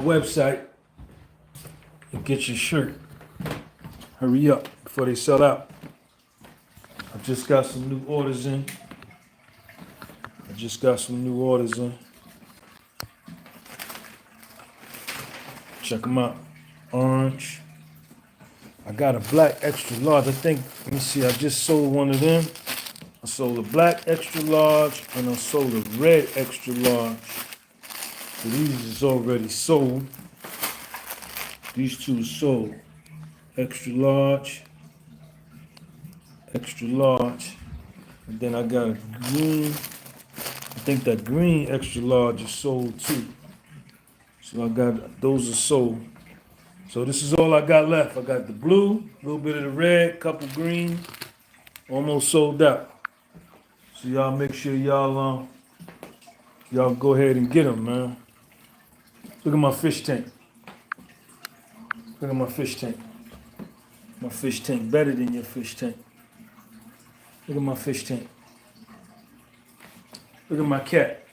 website and get your shirt. Hurry up before they sell out. I just got some new orders in. Check them out. Orange. I got a black extra large. I think, let me see, I just sold one of them. I sold a black extra large and I sold a red extra large. So these is already sold. These two are sold. Extra large. And then I got a green. I think that green extra large is sold too. So I got, those are sold. So this is all I got left. I got the blue, a little bit of the red, couple green, almost sold out. So y'all make sure y'all go ahead and get them, man. Look at my fish tank. My fish tank better than your fish tank. Look at my fish tank. Look at my cat.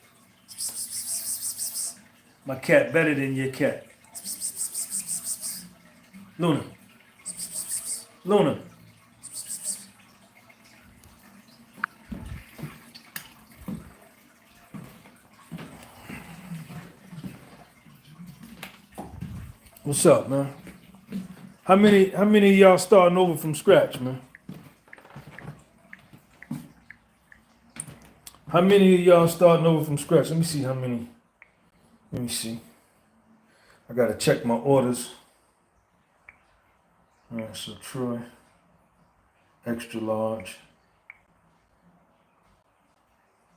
My cat better than your cat. Luna. What's up, man? How many of y'all starting over from scratch, man? How many of y'all starting over from scratch? Let me see how many. Let me see. I gotta check my orders. All right, so Troy, extra large,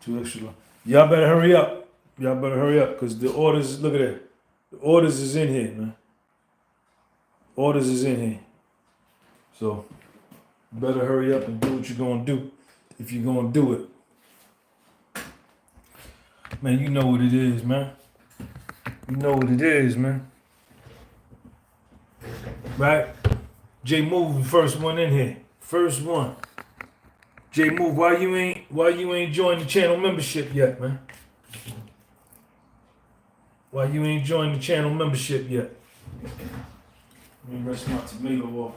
2 extra large. Y'all better hurry up. Because the orders, look at that. The orders is in here, man. So, you better hurry up and do what you're gonna do if you're gonna do it. Man, you know what it is, man. Right? J Move, first one in here. First one. J Move, why you ain't joined the channel membership yet, man? Let me rest my tomato off.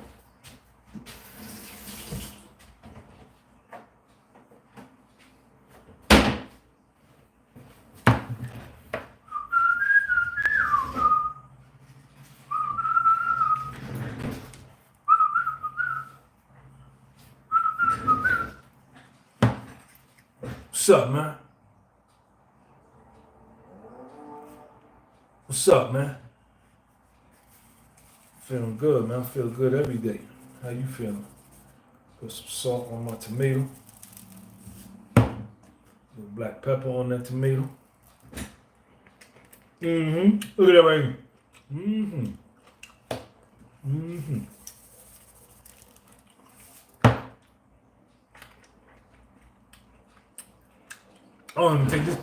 What's up, man? Feeling good, man. I feel good every day. How you feeling? Put some salt on my tomato. A little black pepper on that tomato. Look at that right here. Oh, let me take this.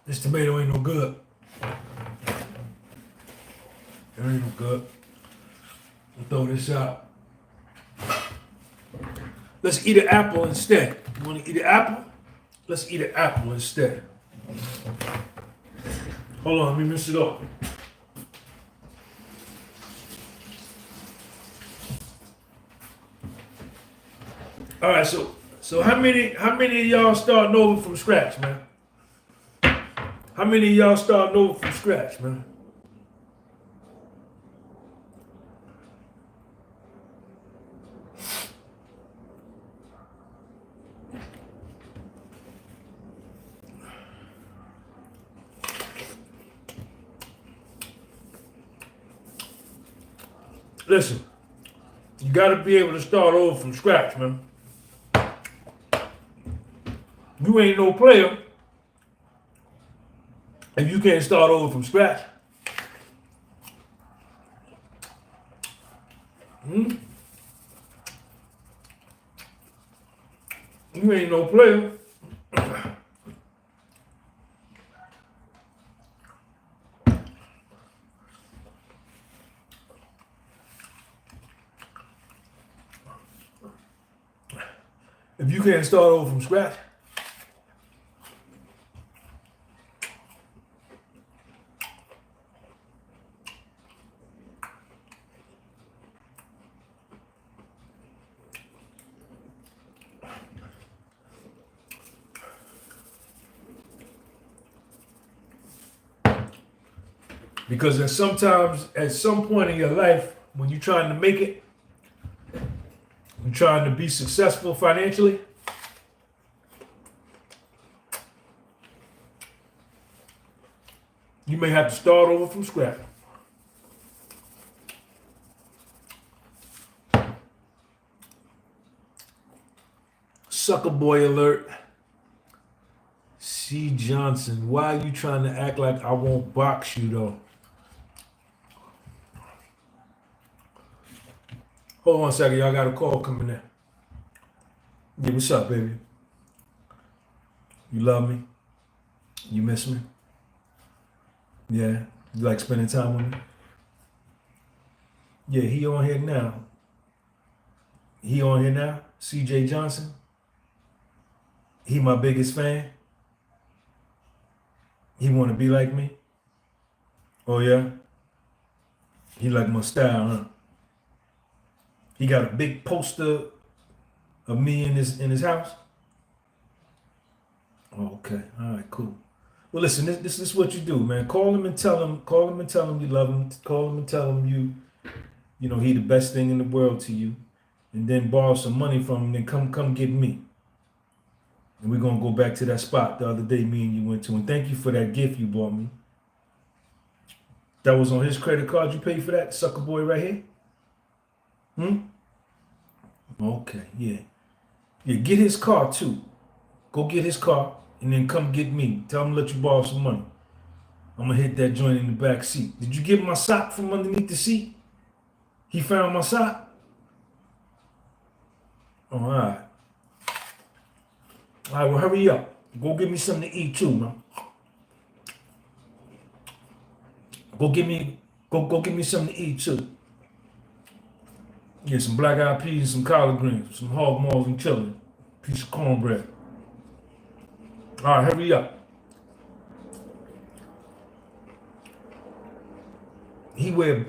This tomato ain't no good. It ain't no good. I'll throw this out. Let's eat an apple instead. You want to eat an apple? Let's eat an apple instead. Hold on, let me rinse it off. All right, so how many of y'all starting over from scratch, man? How many of y'all starting over from scratch, man? Listen, you gotta be able to start over from scratch, man. You ain't no player if you can't start over from scratch. You ain't no player. If you can't start over from scratch, because at some point in your life, when you're trying to make it, you're trying to be successful financially, you may have to start over from scratch. Sucker boy alert. C. Johnson, why are you trying to act like I won't box you though? Hold on a second, y'all got a call coming in. Yeah, what's up, baby? You love me? You miss me? Yeah, you like spending time with me? Yeah, he on here now. He on here now? CJ Johnson? He my biggest fan? He want to be like me? Oh yeah? He like my style, huh? He got a big poster of me in his house? Oh, okay, all right, cool. Well, listen, this is what you do, man. Call him and tell him you love him. Call him and tell him you know, he the best thing in the world to you. And then borrow some money from him and come get me. And we're gonna go back to that spot the other day me and you went to. And thank you for that gift you bought me. That was on his credit card. You paid for that, sucker boy right here? Okay, yeah. Yeah, get his car too. Go get his car and then come get me. Tell him to let you borrow some money. I'm gonna hit that joint in the back seat. Did you get my sock from underneath the seat? He found my sock? All right. All right, well, hurry up. Go get me something to eat too, man. Go get me something to eat too. Yeah, some black eyed peas and some collard greens, some hog maws and chili, piece of cornbread. All right, hurry up. He wear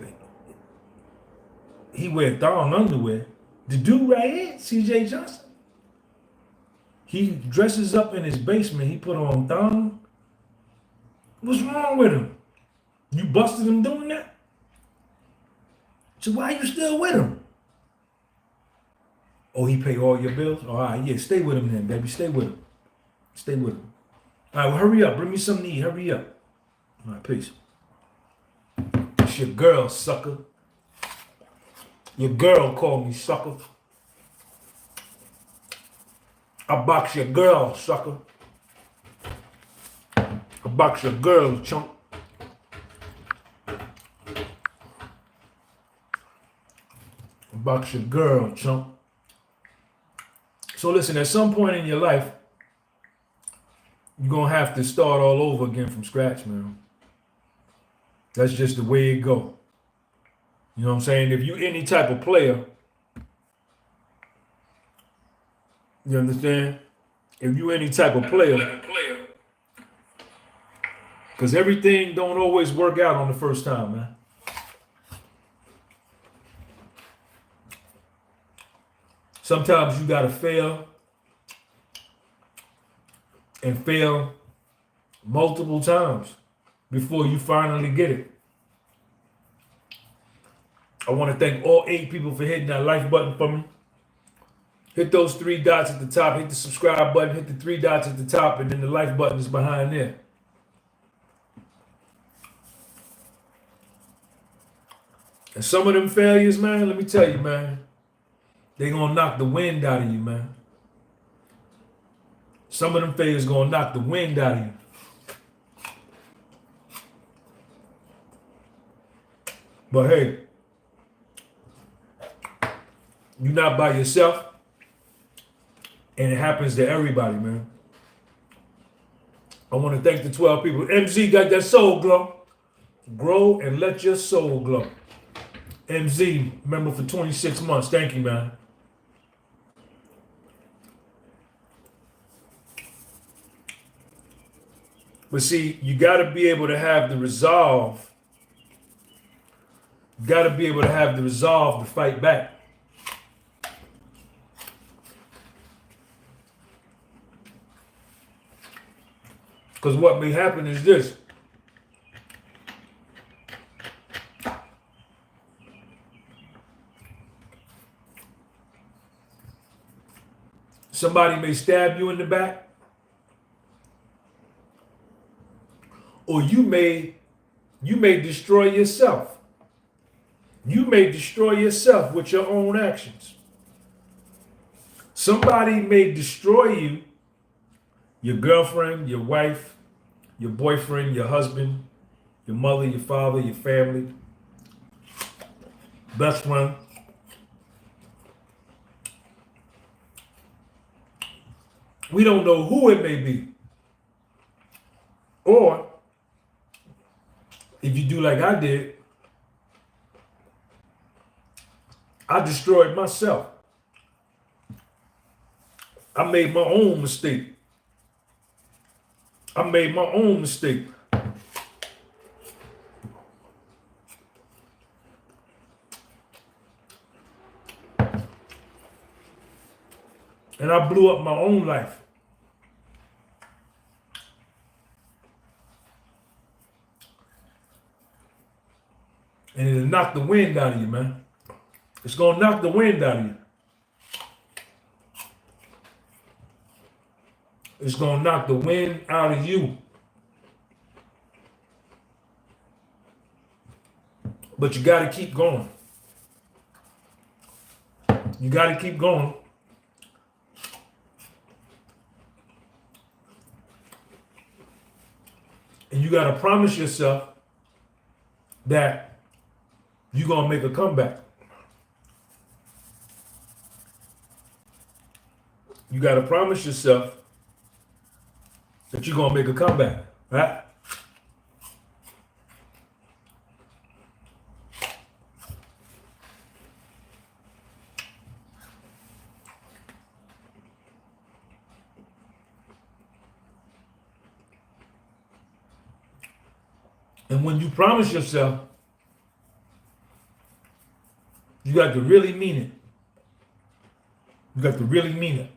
thong underwear. The dude right here, CJ Johnson. He dresses up in his basement. He put on thong. What's wrong with him? You busted him doing that? So why you still with him? Oh, he pay all your bills? All right, yeah, stay with him then, baby. Stay with him. Stay with him. All right, well, hurry up. Bring me something to eat. Hurry up. All right, peace. It's your girl, sucker. Your girl called me sucker. I box your girl, sucker. I box your girl, chump. I box your girl, chump. So listen, at some point in your life, you're going to have to start all over again from scratch, man. That's just the way it go. You know what I'm saying? If you any type of player, you understand? If you any type of player, because everything don't always work out on the first time, man. Sometimes you gotta fail and fail multiple times before you finally get it. I want to thank all 8 people for hitting that like button for me. Hit those 3 dots at the top, hit the subscribe button, hit the 3 dots at the top, and then the like button is behind there. And some of them failures, man, let me tell you, man, they gonna knock the wind out of you, man. Some of them failures gonna knock the wind out of you. But hey, you're not by yourself, and it happens to everybody, man. I want to thank the 12 people. MZ got that soul glow. Grow and let your soul glow. MZ, member for 26 months. Thank you, man. But see, you got to be able to have the resolve. You got to be able to have the resolve to fight back. Because what may happen is this. Somebody may stab you in the back, or you may destroy yourself. You may destroy yourself with your own actions. Somebody may destroy you, your girlfriend, your wife, your boyfriend, your husband, your mother, your father, your family, best friend. We don't know who it may be. Or, if you do like I did, I destroyed myself. I made my own mistake. I made my own mistake. And I blew up my own life. And it'll knock the wind out of you, man. It's going to knock the wind out of you. It's going to knock the wind out of you. But you got to keep going. You got to keep going. And you got to promise yourself that you're going to make a comeback. You got to promise yourself that you're going to make a comeback, right? And when you promise yourself, you got to really mean it. You got to really mean it.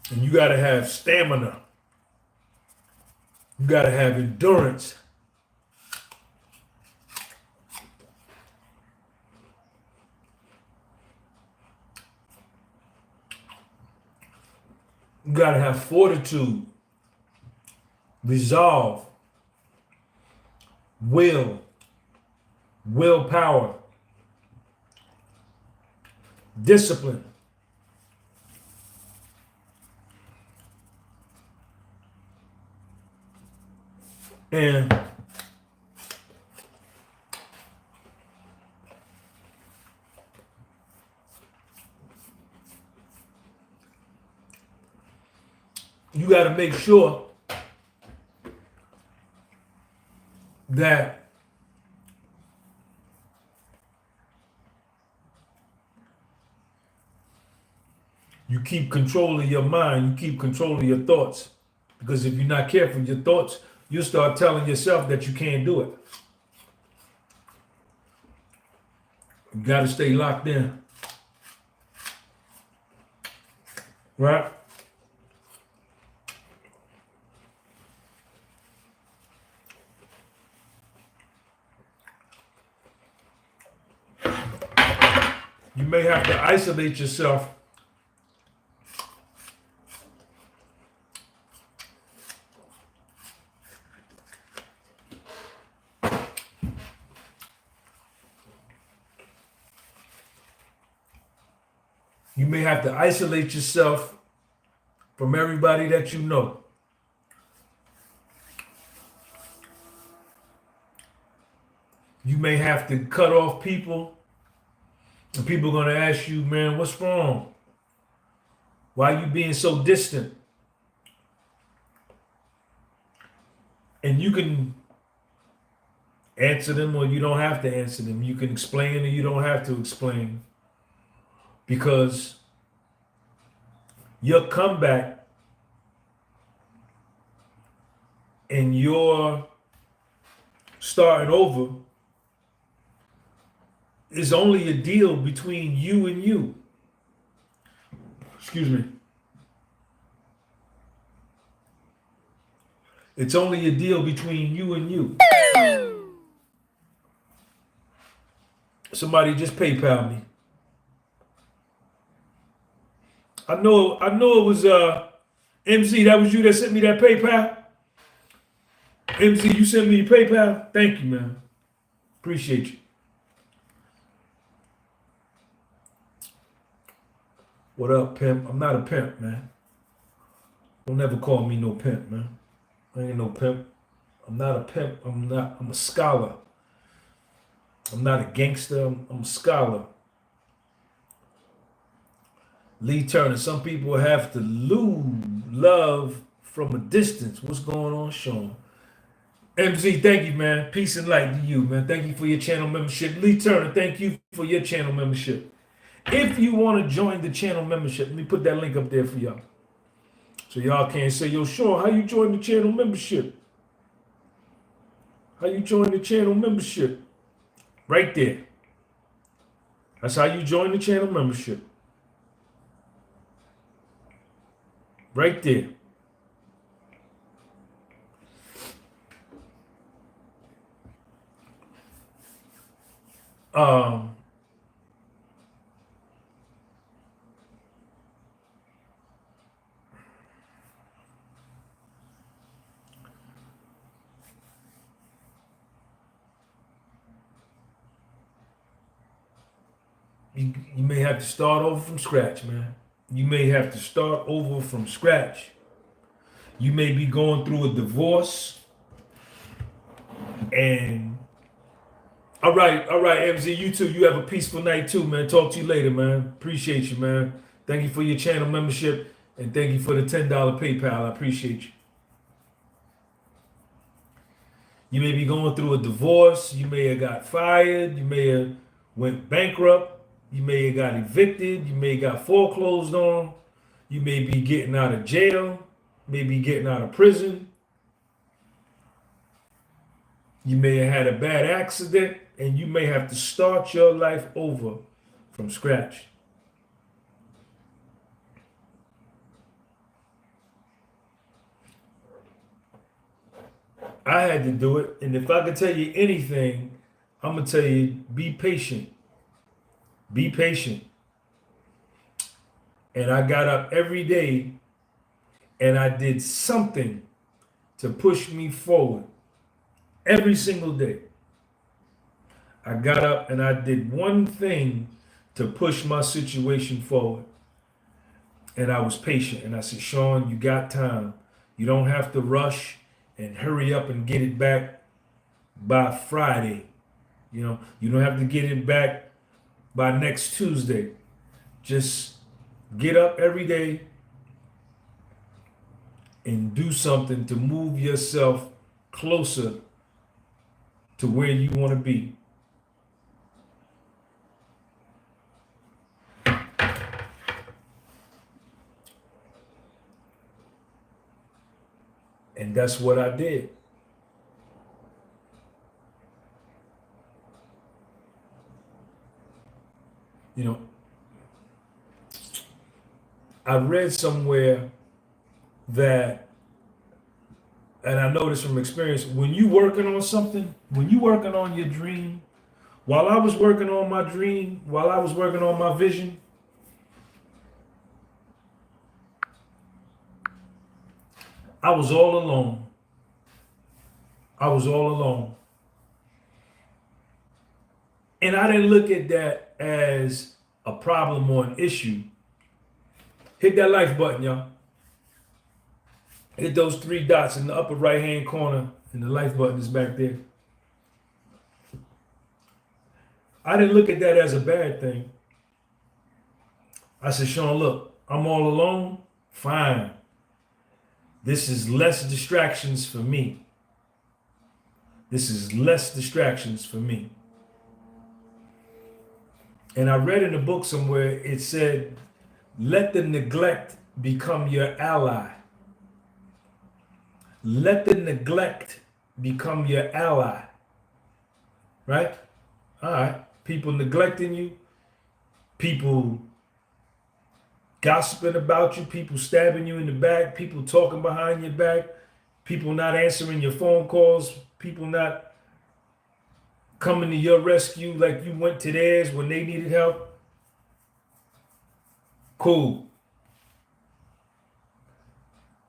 And you got to have stamina. You got to have endurance. You got to have fortitude, resolve, willpower, discipline. And you got to make sure that you keep control of your mind, you keep control of your thoughts. Because if you're not careful, your thoughts, you start telling yourself that you can't do it. You got to stay locked in. Right? You may have to isolate yourself from everybody that you know. You may have to cut off people, and people are going to ask you, man, what's wrong? Why are you being so distant? And you can answer them or you don't have to answer them. You can explain or you don't have to explain. Because your comeback and your starting over is only a deal between you and you. Excuse me. It's only a deal between you and you. Somebody just PayPal me. I know it was MC, that was you that sent me that PayPal? MC, you sent me your PayPal? Thank you, man. Appreciate you. What up, pimp? I'm not a pimp, man. Don't ever call me no pimp, man. I ain't no pimp. I'm not a pimp. I'm a scholar. I'm not a gangster. I'm a scholar. Lee Turner, some people have to lose love from a distance. What's going on, Sean? MZ, thank you, man. Peace and light to you, man. Thank you for your channel membership. Lee Turner, thank you for your channel membership. If you want to join the channel membership, let me put that link up there for y'all. So y'all can't say, yo, Sean, how you join the channel membership? How you join the channel membership? Right there. That's how you join the channel membership. Right there. You may have to start over from scratch, man. You may have to start over from scratch. You may be going through a divorce. And all right, MZ, you too. You have a peaceful night too, man. Talk to you later, man. Appreciate you, man. Thank you for your channel membership and thank you for the $10 PayPal. I appreciate you. You may be going through a divorce. You may have got fired. You may have went bankrupt. You may have got evicted. You may have got foreclosed on. You may be getting out of jail. Maybe getting out of prison. You may have had a bad accident and you may have to start your life over from scratch. I had to do it, and if I could tell you anything, I'm gonna tell you, be patient. Be patient. And I got up every day and I did something to push me forward. Every single day. I got up and I did one thing to push my situation forward. And I was patient. And I said, Sean, you got time. You don't have to rush and hurry up and get it back by Friday. You know, you don't have to get it back by next Tuesday. Just get up every day and do something to move yourself closer to where you want to be. And that's what I did. You know, I read somewhere that, and I know this from experience, when you working on something, when you working on your dream, while I was working on my dream, while I was working on my vision, I was all alone. I was all alone. And I didn't look at that as a problem or an issue. Hit that like button, y'all. Hit those 3 dots in the upper right-hand corner, and the like button is back there. I didn't look at that as a bad thing. I said, Sean, look, I'm all alone. Fine. This is less distractions for me. This is less distractions for me. And I read in a book somewhere, it said, let the neglect become your ally. Let the neglect become your ally. Right? All right. People neglecting you, people gossiping about you, people stabbing you in the back, people talking behind your back, people not answering your phone calls, people not coming to your rescue like you went to theirs when they needed help. Cool.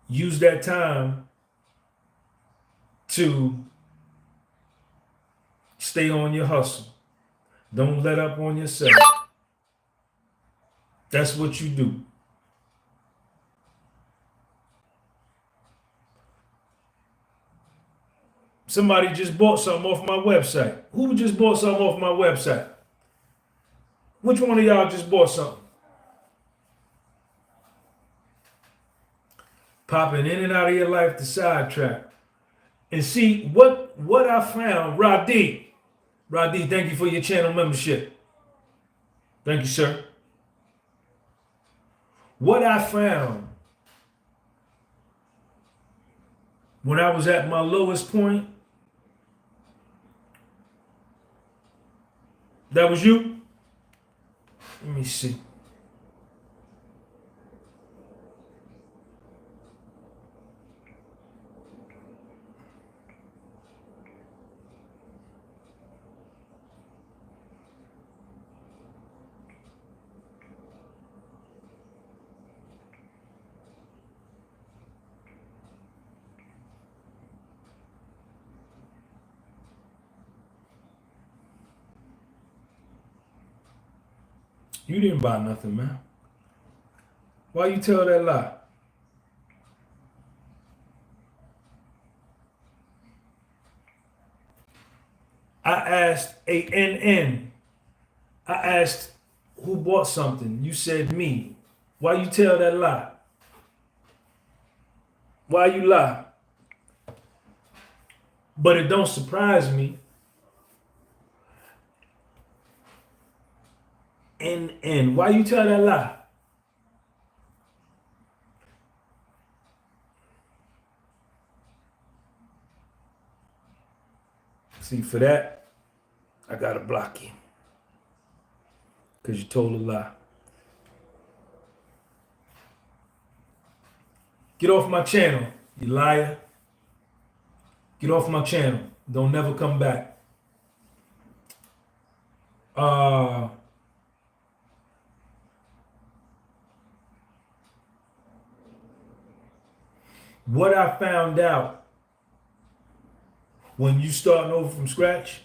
Use that time to stay on your hustle. Don't let up on yourself. That's what you do. Somebody just bought something off my website. Who just bought something off my website? Which one of y'all just bought something? Popping in and out of your life to sidetrack. And see, what I found, Radi, thank you for your channel membership. Thank you, sir. What I found when I was at my lowest point, that was you? Let me see. You didn't buy nothing, man. Why you tell that lie? I asked ANN. I asked who bought something. You said me. Why you tell that lie? Why you lie? But it don't surprise me. NN. Why you tell that lie? See, for that, I gotta block you. Because you told a lie. Get off my channel, you liar. Get off my channel. Don't never come back. What I found out when you starting over from scratch,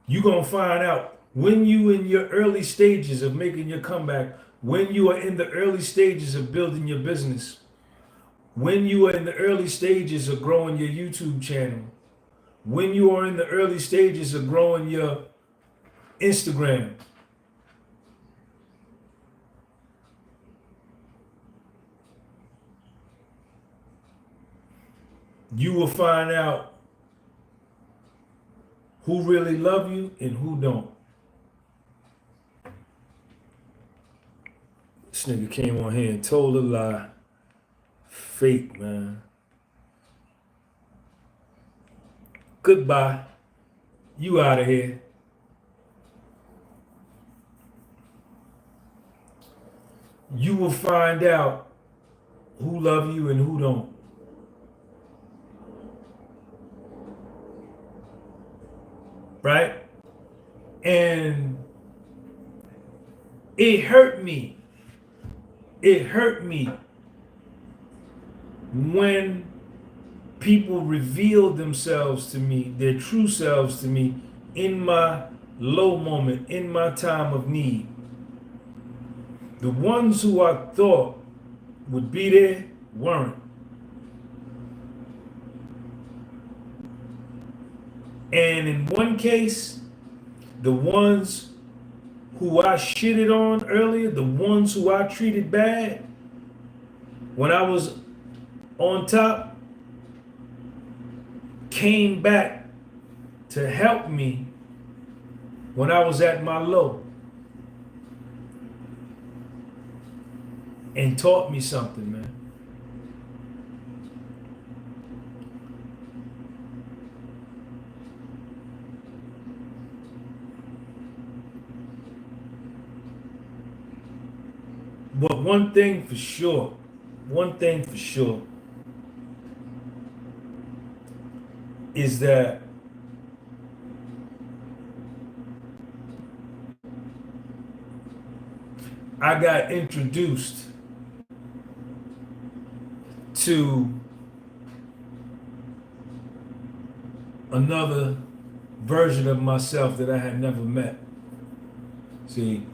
you're going to find out when you in your early stages of making your comeback, when you are in the early stages of building your business, when you are in the early stages of growing your YouTube channel, when you are in the early stages of growing your Instagram, you will find out who really love you and who don't. This nigga came on here and told a lie. Fake, man. Goodbye. You out of here. You will find out who love you and who don't. Right? And it hurt me. It hurt me when people revealed themselves to me, their true selves to me, in my low moment, in my time of need. The ones who I thought would be there weren't. And in one case, the ones who I shitted on earlier, the ones who I treated bad when I was on top, came back to help me when I was at my low. and taught me something, man. But one thing for sure, is that I got introduced to another version of myself that I had never met. See,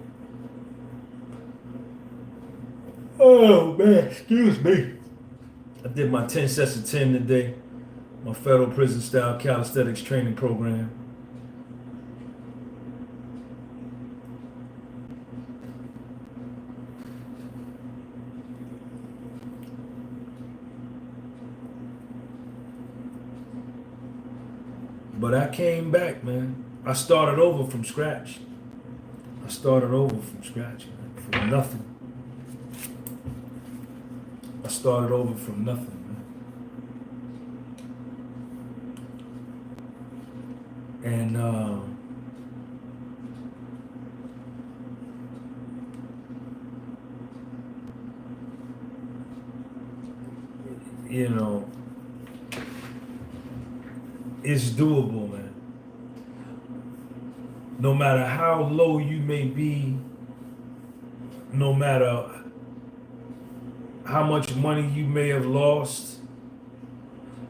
oh man, excuse me. I did my 10 sets of 10 today, my federal prison style calisthenics training program. But I came back, man. I started over from scratch. Man, from nothing. I started over from nothing, man. And you know, it's doable, man. No matter how low you may be, no matter how much money you may have lost,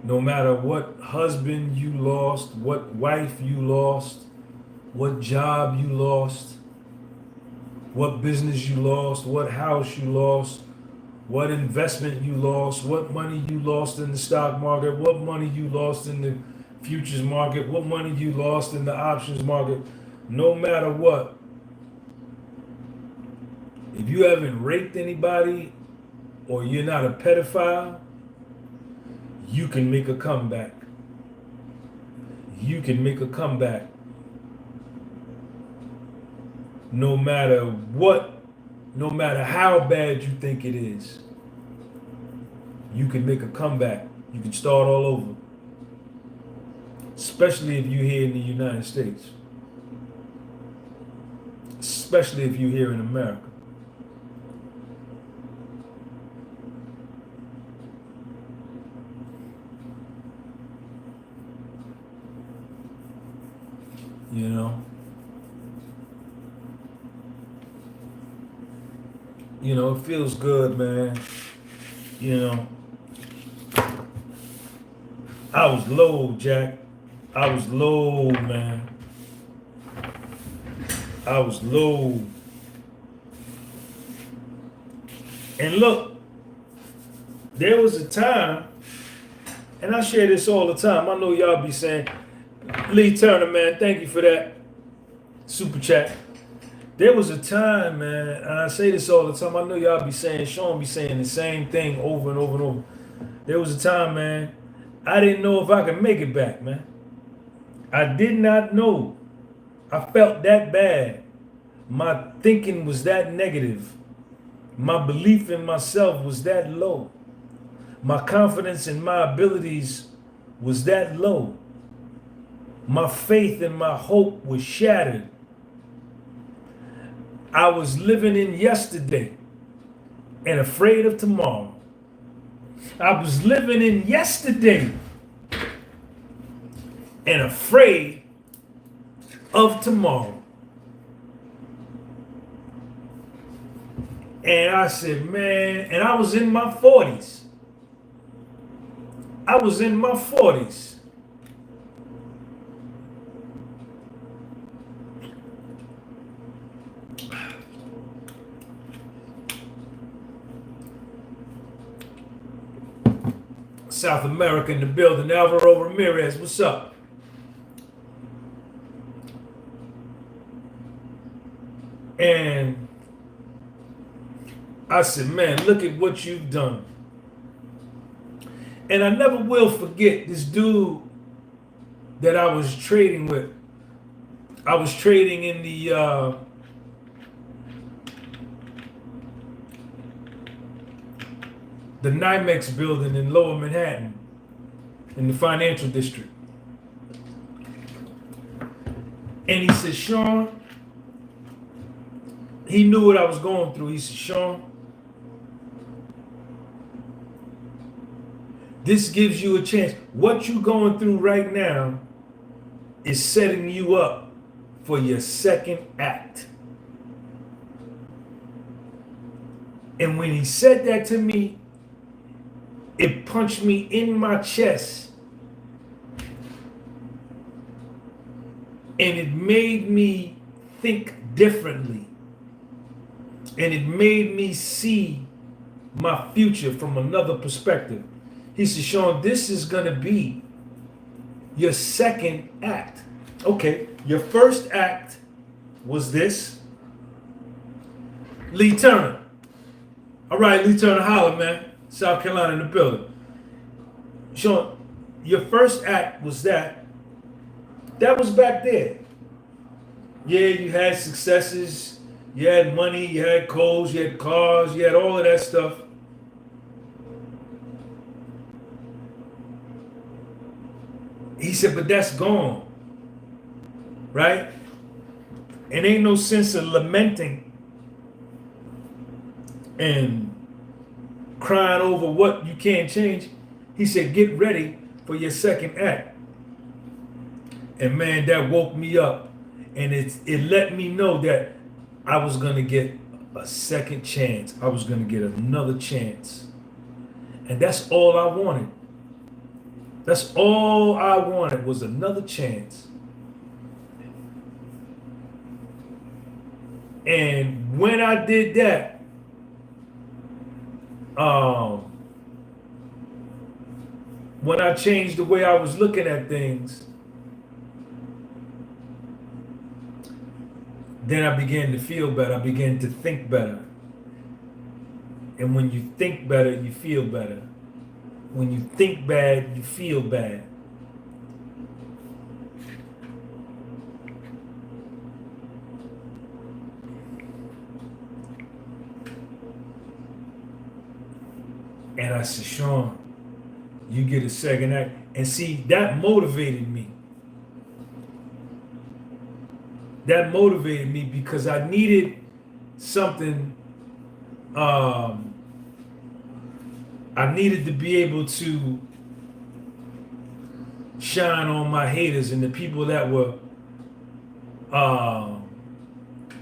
no matter what husband you lost, what wife you lost, what job you lost, what business you lost, what house you lost, what investment you lost, what money you lost in the stock market, what money you lost in the futures market, what money you lost in the options market, no matter what, if you haven't raped anybody or you're not a pedophile, you can make a comeback. You can make a comeback. No matter what, no matter how bad you think it is, you can make a comeback. You can start all over. Especially if you're here in the United States. Especially if you're here in America. You know? You know, it feels good, man. You know, I was low, Jack. I was low, man. I was low. And look, there was a time, and I share this all the time. I know y'all be saying, Lee Turner, man, thank you for that super chat. There was a time, man, and I say this all the time. I know y'all be saying, Sean be saying the same thing over and over and over. There was a time, man, I didn't know if I could make it back, man. I did not know. I felt that bad. My thinking was that negative. My belief in myself was that low. My confidence in my abilities was that low. My faith and my hope was shattered. I was living in yesterday and afraid of tomorrow. I was living in yesterday and afraid of tomorrow. And I said, man, and I was in my 40s. I was in my 40s. South America in the building. Alvaro Ramirez, what's up? And I said, man, look at what you've done. And I never will forget this dude that I was trading with. I was trading in the the NYMEX building in Lower Manhattan, in the financial district. And he said, Sean, he knew what I was going through. He said, Sean, this gives you a chance. What you're going through right now is setting you up for your second act. And when he said that to me, it punched me in my chest. And it made me think differently. And it made me see my future from another perspective. He said, Sean, this is going to be your second act. Okay, your first act was this. Lee Turner. All right, Lee Turner, holla, man. South Carolina in the building. Sean, your first act was that. That was back there. Yeah, you had successes. You had money. You had clothes. You had cars. You had all of that stuff. He said, but that's gone. Right? And ain't no sense of lamenting and crying over what you can't change. He said, get ready for your second act. And man, that woke me up. And it let me know that I was going to get a second chance. I was going to get another chance. And that's all I wanted. That's all I wanted was another chance. And when I did that, when I changed the way I was looking at things, then I began to feel better. I began to think better. And when you think better, you feel better. When you think bad, you feel bad. And I said, Sean, you get a second act. And see, that motivated me. That motivated me because I needed something. I needed to be able to shine on my haters and the people that were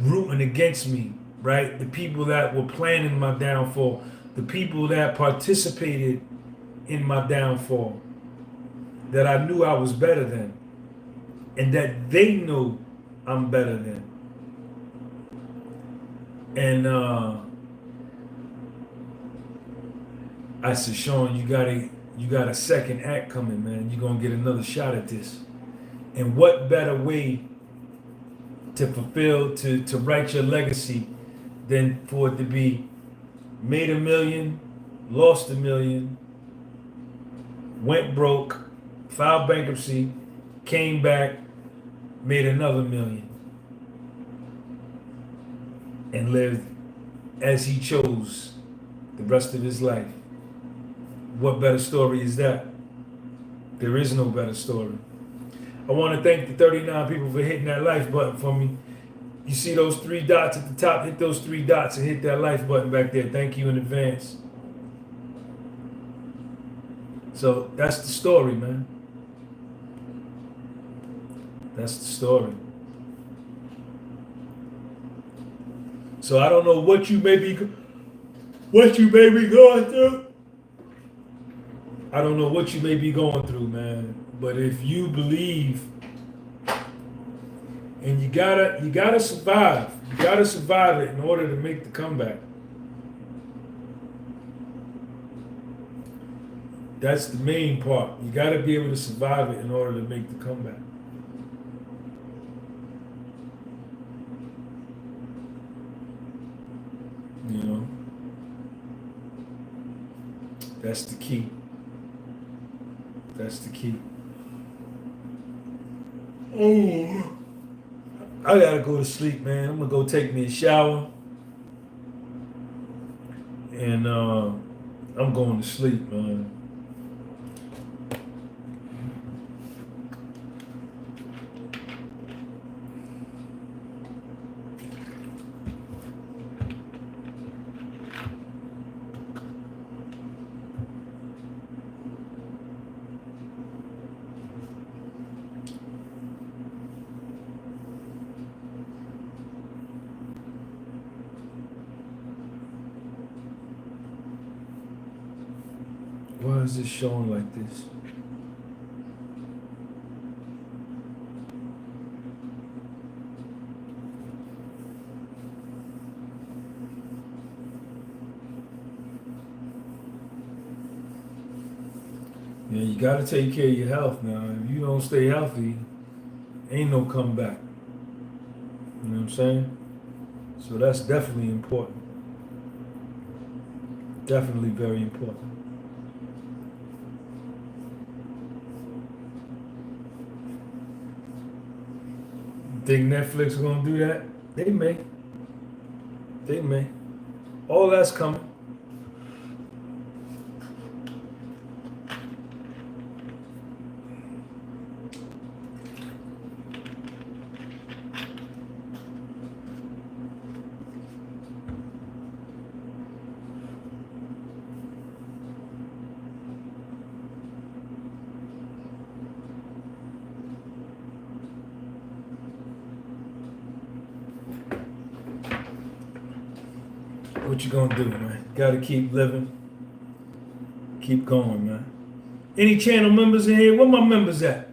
rooting against me, right? The people that were planning my downfall, the people that participated in my downfall, that I knew I was better than, and that they knew I'm better than. And I said, Sean, you got a second act coming, man. You're gonna get another shot at this. And what better way to fulfill, to write your legacy than for it to be made $1 million, lost $1 million, went broke, filed bankruptcy, came back, made another $1 million, and lived as he chose the rest of his life. What better story is that? There is no better story. I want to thank the 39 people for hitting that like button for me. You see those 3 dots at the top? Hit those 3 dots and hit that like button back there. Thank you in advance. So that's the story, man. That's the story. So I don't know what you may be going through. I don't know what you may be going through, man. But if you believe, and you gotta survive. You gotta survive it in order to make the comeback. That's the main part. You gotta be able to survive it in order to make the comeback. You know? That's the key. That's the key. Oh, I gotta go to sleep, man. I'm gonna go take me a shower. And I'm going to sleep, man. Why is this showing like this? Yeah, you gotta take care of your health now. If you don't stay healthy, ain't no comeback. You know what I'm saying? So that's definitely important. Definitely very important. Think Netflix is gonna do that? They may. They may. All that's coming. What you gonna do, man? Gotta keep living. Keep going, man. Any channel members in here? Where my members at?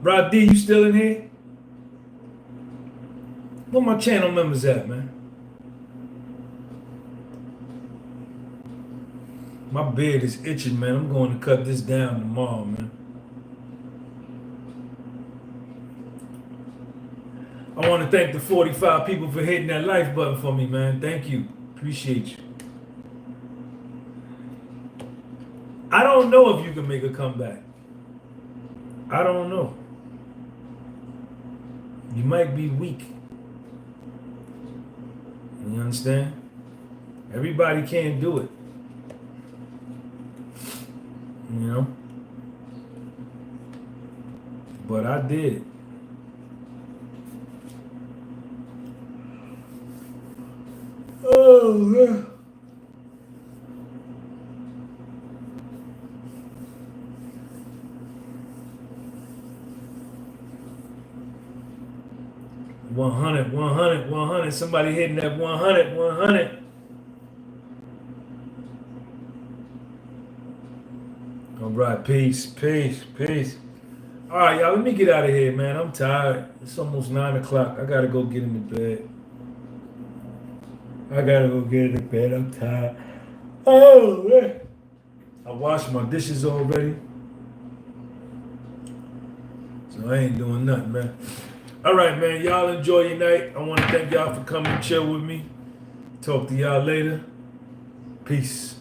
Rod D, you still in here? Where my channel members at, man? My beard is itching, man. I'm going to cut this down tomorrow, man. I want to thank the 45 people for hitting that like button for me, man. Thank you. Appreciate you. I don't know if you can make a comeback. I don't know. You might be weak. You understand? Everybody can't do it. You know? But I did. Oh, man. $100. Somebody hitting that 100. All right, peace. All right, y'all, let me get out of here, man. I'm tired. It's almost 9 o'clock. I gotta go get in the bed. I'm tired. Oh, man. I washed my dishes already. So I ain't doing nothing, man. All right, man. Y'all enjoy your night. I want to thank y'all for coming and chill with me. Talk to y'all later. Peace.